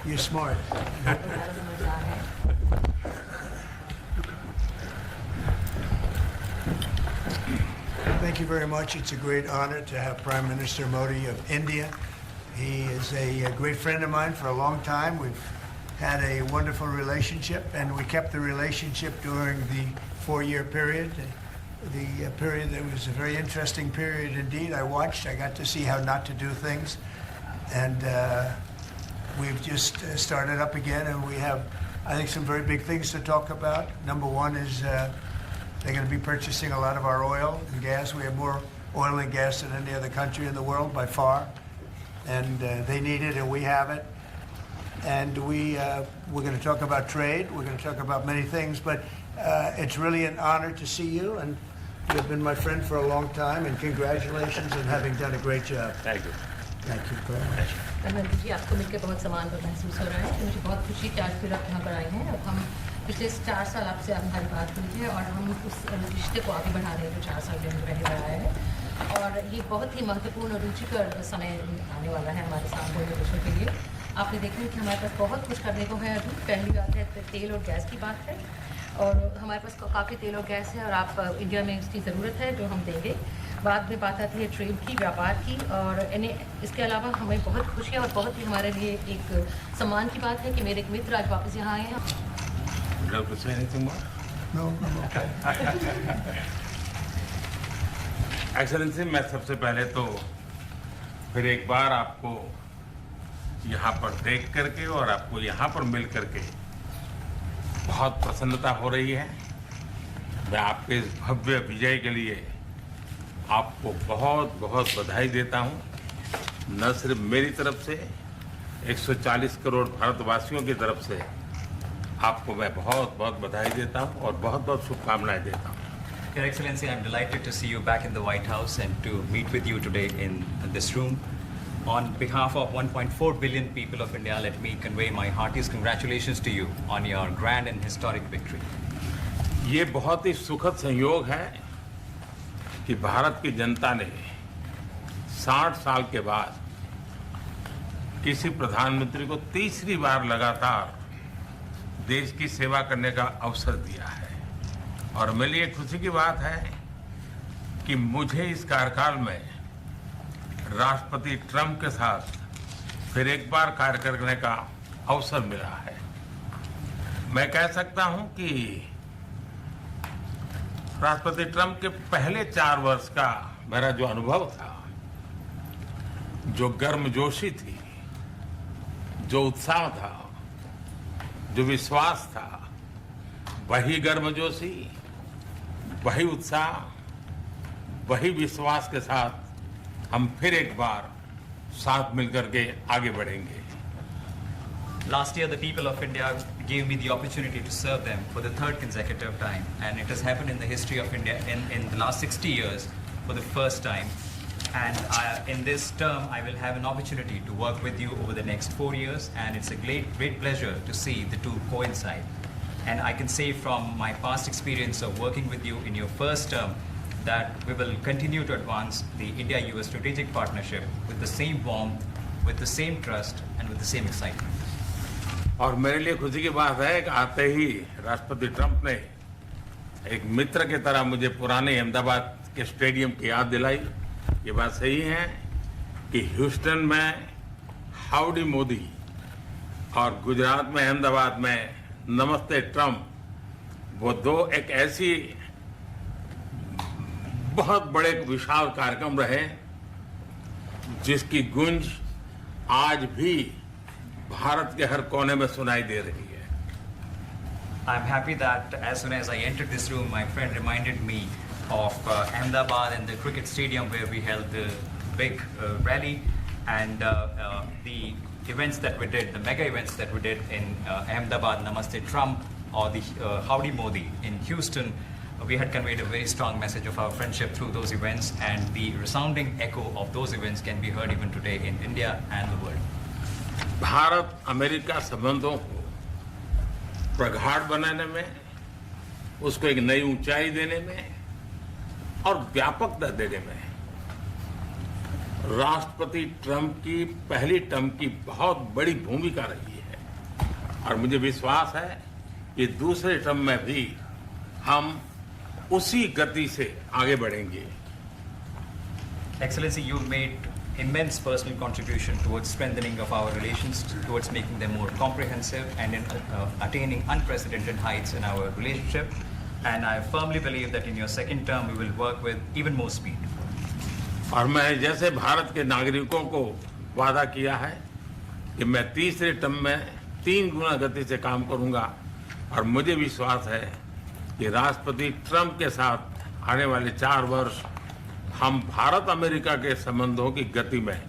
You're smart. Thank you very much. It's a great honor to have Prime Minister Modi of India. He is a great friend of mine for a long time. We've had a wonderful relationship, and we kept the relationship during the 4-year period. The period that was a very interesting period indeed. I got to see how not to do things. And we've just started up again, and we have, I think, some very big things to talk about. Number one is they're going to be purchasing a lot of our oil and gas. We have more oil and gas than any other country in the world by far. And they need it, and we have it. And we're going to talk about trade. We're going to talk about many things. But it's really an honor to see you. And you've been my friend for a long time. And congratulations on having done a great job. Thank you. Thank you very much. प्रधानमंत्री जी, आपको मिलकर बहुत सम्मान महसूस हो रहा है। मुझे बहुत खुशी कि आज फिर आप यहाँ पर आए हैं। अब हम पिछले 4 साल आपसे हमारी बात हुई है और हम उस रिश्ते को आगे बढ़ा रहे हैं जो 4 साल के अंदर रह रहा है। और ये बहुत ही महत्वपूर्ण और रुचिकर समय आने वाला है हमारे सामने देशों के लिए। आपने देखा कि हमारे पास बहुत कुछ करने को है। अभी पहली बात है तेल और गैस की बात है, और हमारे पास काफ़ी तेल और गैस है और आप इंडिया में इसकी ज़रूरत है जो हम देंगे। बाद में बात आती है ट्रेड की, व्यापार की, और इसके अलावा हमें बहुत खुशी है और बहुत ही हमारे लिए एक सम्मान की बात है कि मेरे एक मित्र आज वापस यहाँ आए हैं। एक्सेलेंसी, मैं सबसे पहले तो फिर एक बार आपको यहाँ पर देख करके और आपको यहाँ पर मिल करके बहुत प्रसन्नता हो रही है। मैं आपके इस भव्य विजय के लिए आपको बहुत बहुत बधाई देता हूँ। न सिर्फ मेरी तरफ से, 140 करोड़ भारतवासियों की तरफ से आपको मैं बहुत बहुत बधाई देता हूँ और बहुत बहुत शुभकामनाएं देता हूँ। Your Excellency, I'm delighted to see you back in the White House and to meet with you today in this room. On behalf of 1.4 billion people of India, let me convey my heartiest congratulations to you on your grand and historic victory. ये बहुत ही सुखद संयोग है कि भारत की जनता ने 60 साल के बाद किसी प्रधानमंत्री को तीसरी बार लगातार देश की सेवा करने का अवसर दिया है। और मेरे लिए खुशी की बात है कि मुझे इस कार्यकाल में राष्ट्रपति ट्रंप के साथ फिर एक बार कार्य करने का अवसर मिला है। मैं कह सकता हूं कि राष्ट्रपति ट्रंप के पहले 4 वर्ष का मेरा जो अनुभव था, जो गर्मजोशी थी, जो उत्साह था, जो विश्वास था, वही गर्मजोशी, वही उत्साह, वही विश्वास के साथ हम फिर एक बार साथ मिलकर के आगे बढ़ेंगे। Last year, the people of India gave me the opportunity to serve them for the 3rd consecutive time, and it has happened in the history of India in the last 60 years for the first time. And in this term, I will have an opportunity to work with you over the next 4 years, and it's a great pleasure to see the two coincide. And I can say from my past experience of working with you in your first term that we will continue to advance the India-US strategic partnership with the same warmth, with the same trust, and with the same excitement. और मेरे लिए खुशी की बात है कि आते ही राष्ट्रपति ट्रंप ने एक मित्र की तरह मुझे पुराने अहमदाबाद के स्टेडियम की याद दिलाई। ये बात सही है कि ह्यूस्टन में हाउडी मोदी और गुजरात में अहमदाबाद में नमस्ते ट्रंप, वो दो एक ऐसी बहुत बड़े विशाल कार्यक्रम रहे जिसकी गूंज आज भी भारत के हर कोने में सुनाई दे रही है। I'm happy that as soon as I entered this room, my friend reminded me of Ahmedabad and the cricket stadium where we held the big rally, and the events that we did, the mega events that we did in Ahmedabad, Namaste Trump, or the Howdy Modi in Houston. We had conveyed a very strong message of our friendship through those events, and the resounding echo of those events can be heard even today in India and the world. Bharat America संबंधों को प्रगाढ़ बनाने में, उसको एक नई ऊंचाई देने में और व्यापकता देने में राष्ट्रपति ट्रंप की पहली टर्म की बहुत बड़ी भूमिका रही है और मुझे विश्वास है कि दूसरे टर्म में भी हम उसी गति से आगे बढ़ेंगे। Excellency, you've made immense personal contribution towards strengthening of our relations, towards making them more comprehensive and in attaining unprecedented heights in our relationship. And I firmly believe that in your second term, we will work with even more speed. और मैं जैसे भारत के नागरिकों को वादा किया है कि मैं तीसरे टर्म में 3 गुना गति से काम करूंगा और मुझे विश्वास है कि राष्ट्रपति ट्रंप के साथ आने वाले 4 वर्ष हम भारत अमेरिका के संबंधों की गति में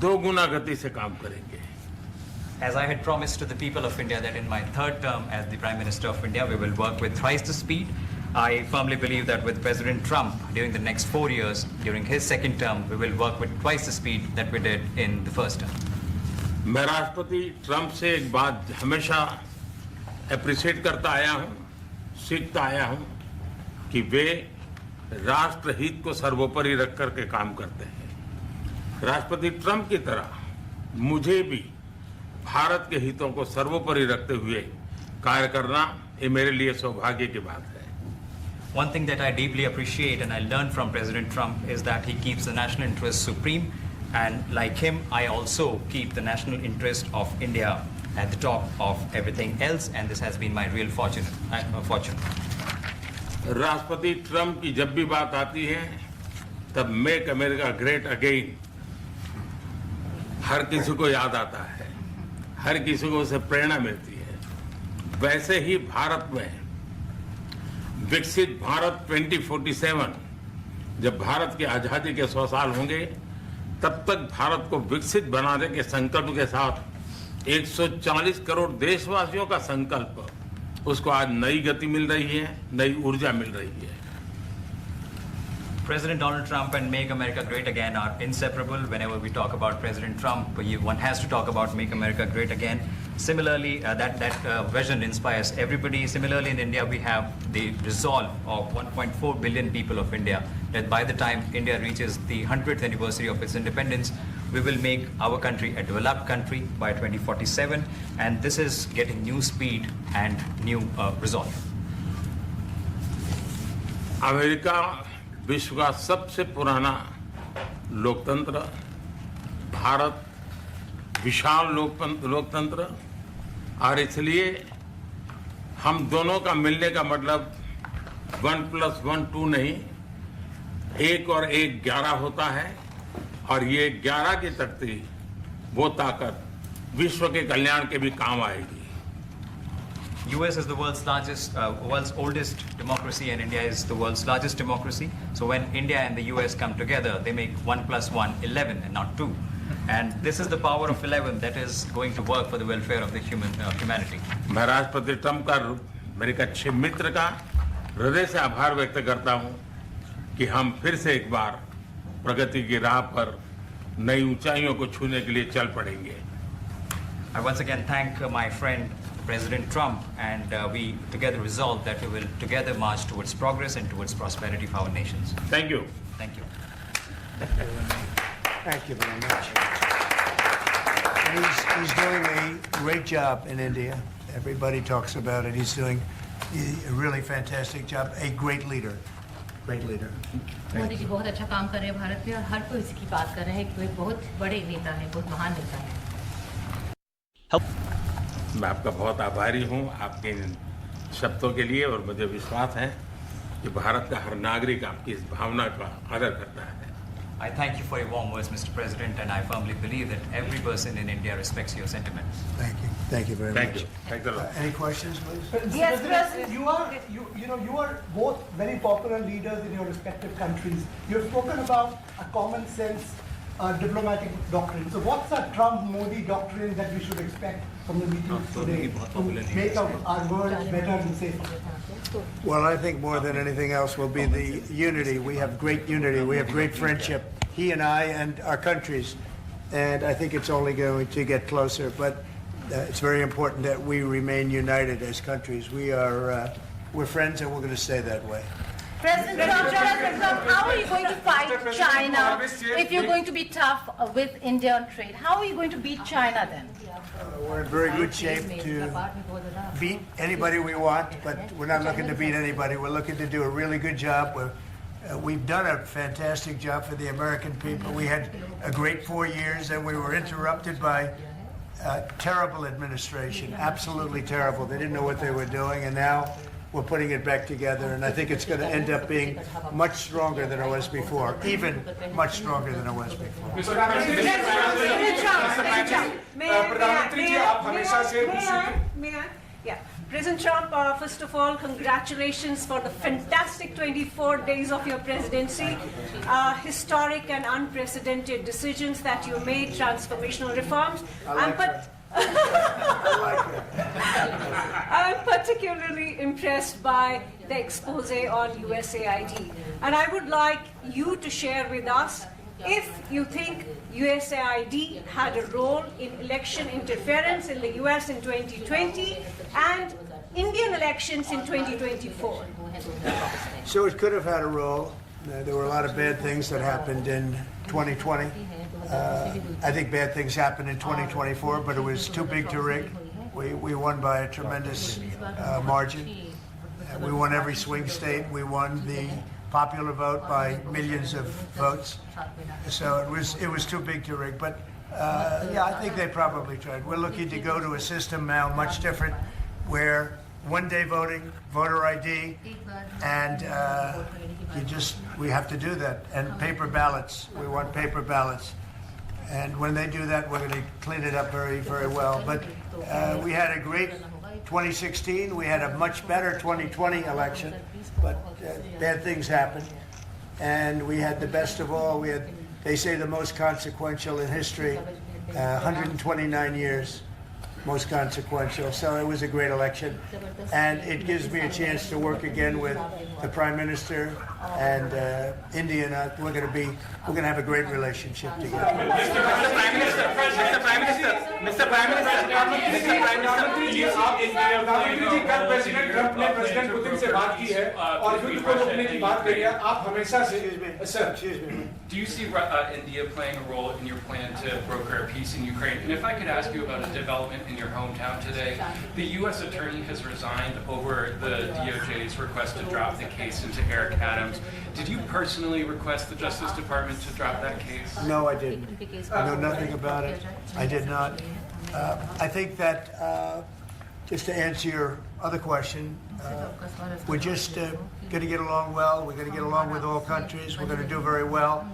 2 गुना गति से काम करेंगे। As I had promised to the people of India that in my third term as the Prime Minister of India, we will work with thrice the speed. I firmly believe that with President Trump during the next 4 years, during his second term, we will work with twice the speed that we did in the first term. मैं राष्ट्रपति Trump से एक बात हमेशा appreciate करता आया हूं, सीखता आया हूं कि वे राष्ट्रहित को सर्वोपरि रख करके काम करते हैं। राष्ट्रपति ट्रंप की तरह मुझे भी भारत के हितों को सर्वोपरि रखते हुए कार्य करना ये मेरे लिए सौभाग्य की बात है। One thing that I deeply appreciate and I learned from President Trump is that he keeps the national interest supreme, and like him, I also keep the national interest of India at the top of everything else, and this has been my real fortune. राष्ट्रपति Trump की जब भी बात आती है तब make America great again हर किसी को याद आता है, हर किसी को उससे प्रेरणा मिलती है। वैसे ही भारत में विकसित भारत 2047 जब भारत की आजादी के 100 साल होंगे तब तक भारत को विकसित बनाने के संकल्प के साथ 140 करोड़ देशवासियों का संकल्प, उसको आज नई गति मिल रही है, नई ऊर्जा मिल रही है। President Donald Trump and Make America Great Again are inseparable. Whenever we talk about President Trump, one has to talk about Make America Great Again. Similarly, that vision inspires everybody. Similarly, in India, we have the resolve of 1.4 billion people of India that by the time India reaches the 100th anniversary of its independence, we will make our country a developed country by 2047. And this is getting new speed and new resolve. America विश्व का सबसे पुराना लोकतंत्र, भारत विशाल लोकतंत्र, और इसलिए हम दोनों का मिलने का मतलब 1+1 2 नहीं, 1 और 1 11 होता है, और ये 11 की तख्ती वो ताकत विश्व के कल्याण के भी काम आएगी। US is the world's oldest democracy, and India is the world's largest democracy. So when India and the US come together, they make 1+1 11 and not 2. And this is the power of 11 that is going to work for the welfare of the humanity. मैं राष्ट्रपति Trump का, मेरे एक अच्छे मित्र का हृदय से आभार व्यक्त करता हूं कि हम फिर से एक बार प्रगति की राह पर नई ऊंचाइयों को छूने के लिए चल पड़ेंगे। I once again thank my friend President Trump, and we together resolve that we will together march towards progress and towards prosperity for our nations. Thank you. Thank you. Thank you very much. He's doing a great job in India. Everybody talks about it. He's doing a really fantastic job. A great leader. Great leader. Modi ji बहुत अच्छा काम कर रहे हैं भारत में, और हर कोई इसकी बात कर रहे हैं कि बहुत बड़े नेता हैं, बहुत महान नेता हैं। मैं आपका बहुत आभारी हूं आपके इन शब्दों के लिए, और मुझे विश्वास है कि भारत का हर नागरिक आपकी इस भावना का आदर करता है। I thank you for your warm words, Mr. President, and I firmly believe that every person in India respects your sentiments. Thank you. Thank you very Thank much. you. Thank you. Any questions, please? Yes, President. You are both very popular leaders in your respective countries. You have spoken about a common sense diplomatic doctrine. So what's a Trump-Modi doctrine that we should expect from the meetings today to make our world better and safer? Well, I think more than anything else will be the unity. We have great unity. We have great friendship, he and I and our countries. And I think it's only going to get closer. But it's very important that we remain united as countries. We're friends, and we're going to stay that way. President Trump, how are you going to fight China if you're going to be tough with India on trade? How are you going to beat China then? We're in very good shape to beat anybody we want, but we're not looking to beat anybody. We're looking to do a really good job. We've done a fantastic job for the American people. We had a great 4 years, and we were interrupted by terrible administration, absolutely terrible. They didn't know what they were doing, and now we're putting it back together, and I think it's going to end up being much stronger than it was before, even much stronger than it was before. President Trump, first of all, congratulations for the fantastic 24 days of your presidency. Historic and unprecedented decisions that you made, transformational reforms. I'm particularly impressed by the expose on USAID. And I would like you to share with us if you think USAID had a role in election interference in the US in 2020 and Indian elections in 2024. So it could have had a role. There were a lot of bad things that happened in 2020. I think bad things happened in 2024, but it was too big to rig. We won by a tremendous margin. We won every swing state. We won the popular vote by millions of votes. So it was too big to rig. But yeah, I think they probably tried. We're looking to go to a system now much different, where one-day voting, voter ID, and we have to do that. And paper ballots. We want paper ballots. And when they do that, we're going to clean it up very, very well. But we had a great 2016. We had a much better 2020 election, but bad things happened. And we had the best of all. We had, they say, the most consequential in history, 129 years, most consequential. So it was a great election. And it gives me a chance to work again with the Prime Minister and India. And we're going to have a great relationship together. प्रधानमंत्री जी, कल president Trump ने president Putin से बात की है और युद्ध को रोकने की बात कही है. आप हमेशा से Do you see India playing a role in your plan to broker a peace in Ukraine? And if I could ask you about a development in your hometown today, the U.S. attorney has resigned over the DOJ's request to drop the case into Eric Adams. Did you personally request the Justice Department to drop that case? No, I didn't. I know nothing about it. I did not. I think that, just to answer your other question, we're just going to get along well. We're going to get along with all countries. We're going to do very well.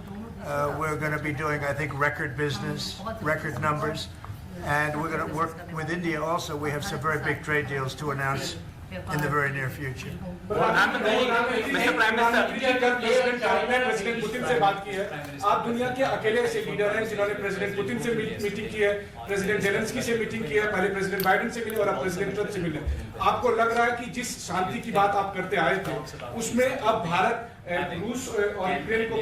We're going to be doing, I think, record business, record numbers. And we're going to work with India also. We have some very big trade deals to announce in the very near future. प्रधानमंत्री जी, कल president Trump ने president Putin से बात की है. आप दुनिया के अकेले ऐसे लीडर हैं जिन्होंने प्रेसिडेंट पुतिन से मीटिंग की है, प्रेसिडेंट जेलेंस्की से मीटिंग की है, पहले प्रेसिडेंट बाइडेन से मिले और अब प्रेसिडेंट ट्रंप से मिले. आपको लग रहा है कि जिस शांति की बात आप करते आए थे, उसमें अब भारत रूस और यूक्रेन को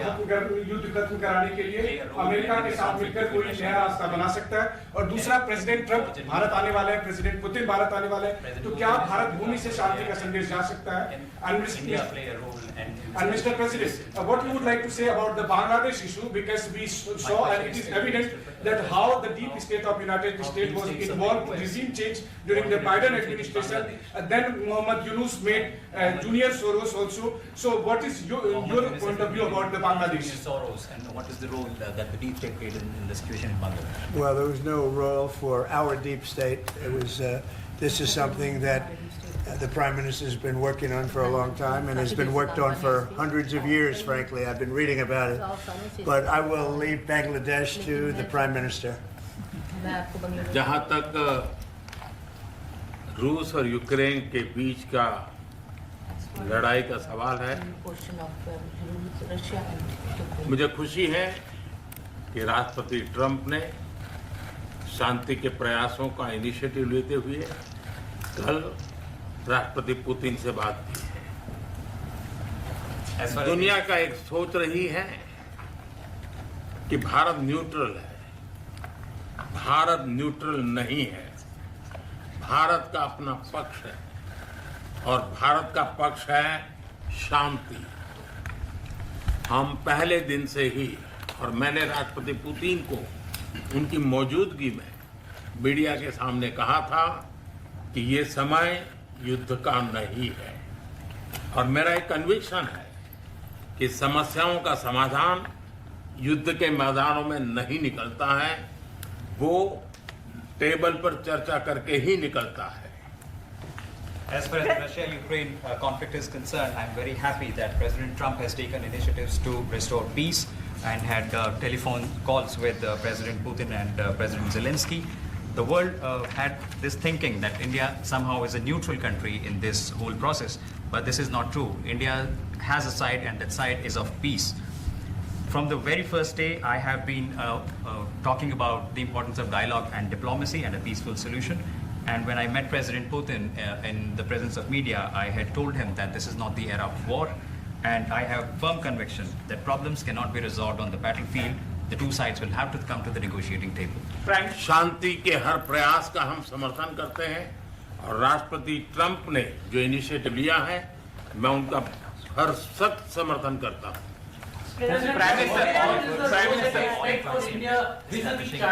युद्ध खत्म कराने के लिए अमेरिका के साथ मिलकर कोई नया रास्ता बना सकता है? और दूसरा, प्रेसिडेंट ट्रंप भारत आने वाले हैं, प्रेसिडेंट पुतिन भारत आने वाले हैं, तो क्या भारत भूमि से शांति का संदेश जा सकता है? And Mr. President, what you would like to say about the Bangladesh issue, because we saw and it is evident that how the deep state of United States was involved in regime change during the Biden administration, and then Mohammed Yunus made Junior Soros also. So what is your point of view about the Bangladesh? Soros, and what is the role that the deep state played in the situation in Bangladesh? Well, there was no role for our deep state. It was. This is something that the Prime Minister has been working on for a long time and has been worked on for hundreds of years, frankly. I've been reading about it. But I will leave Bangladesh to the Prime Minister. जहाँ तक रूस और Ukraine के बीच का लड़ाई का सवाल है, मुझे खुशी है कि राष्ट्रपति ट्रंप ने शांति के प्रयासों का इनिशिएटिव लेते हुए कल राष्ट्रपति पुतिन से बात की है. दुनिया का एक सोच रही है कि भारत न्यूट्रल है. भारत न्यूट्रल नहीं है. भारत का अपना पक्ष है और भारत का पक्ष है शांति. हम पहले दिन से ही, और मैंने राष्ट्रपति पुतिन को उनकी मौजूदगी में मीडिया के सामने कहा था कि ये समय युद्ध का नहीं है, और मेरा एक कन्विक्शन है कि समस्याओं का समाधान युद्ध के मैदानों में नहीं निकलता है, वो टेबल पर चर्चा करके ही निकलता है। As far as the Russia-Ukraine conflict is concerned, I'm very happy that President Trump has taken initiatives to restore peace and had telephone calls with President Putin and President Zelensky. The world had this thinking that India somehow is a neutral country in this whole process, but this is not true. India has a side, and that side is of peace. From the very first day, I have been talking about the importance of dialogue and diplomacy and a peaceful solution. And when I met President Putin in the presence of media, I had told him that this is not the era of war, and I have firm conviction that problems cannot be resolved on the battlefield. The two sides will have to come to the negotiating table. शांति के हर प्रयास का हम समर्थन करते हैं, और राष्ट्रपति Trump ने जो इनिशिएटिव लिया है, मैं उनका हर सख्त समर्थन करता हूं। Prime Minister,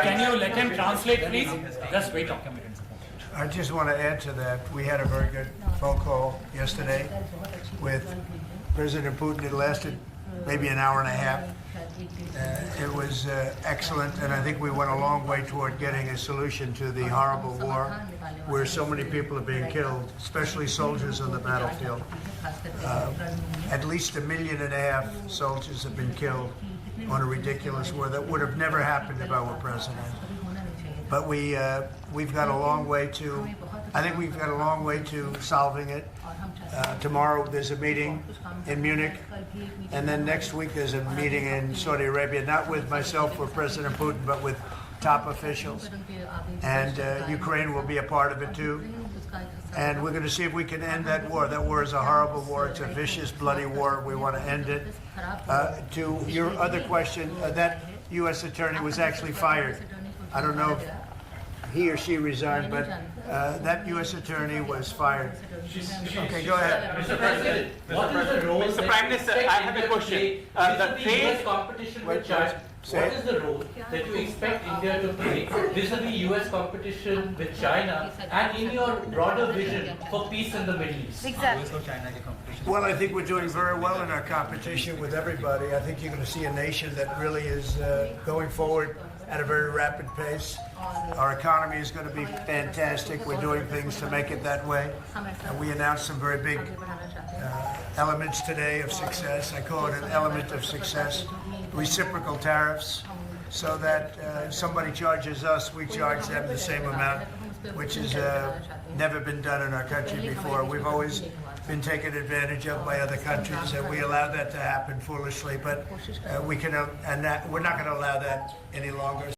can you let him translate, please? Just wait. I just want to add to that. We had a very good phone call yesterday with President Putin. It lasted maybe an hour and a half. It was excellent, and I think we went a long way toward getting a solution to the horrible war where so many people are being killed, especially soldiers on the battlefield. At least 1.5 million soldiers have been killed on a ridiculous war that would have never happened if I were president. But we've got a long way to, I think we've got a long way to solving it. Tomorrow there's a meeting in Munich, and then next week there's a meeting in Saudi Arabia, not with myself or President Putin, but with top officials. And Ukraine will be a part of it too. And we're going to see if we can end that war. That war is a horrible war. It's a vicious, bloody war. We want to end it. To your other question, that U.S. attorney was actually fired. I don't know if he or she resigned, but that U.S. attorney was fired. Okay, go ahead. Mr. President, what is the role? Mr. Prime Minister, I have a question. The trade competition with China. What is the role that you expect India to play vis-a-vis U.S. competition with China, and in your broader vision for peace in the Middle East? Exactly. Well, I think we're doing very well in our competition with everybody. I think you're going to see a nation that really is going forward at a very rapid pace. Our economy is going to be fantastic. We're doing things to make it that way. And we announced some very big elements today of success. I call it an element of success. Reciprocal tariffs, so that somebody charges us, we charge them the same amount, which has never been done in our country before. We've always been taken advantage of by other countries, and we allow that to happen foolishly, but we're not going to allow that any longer.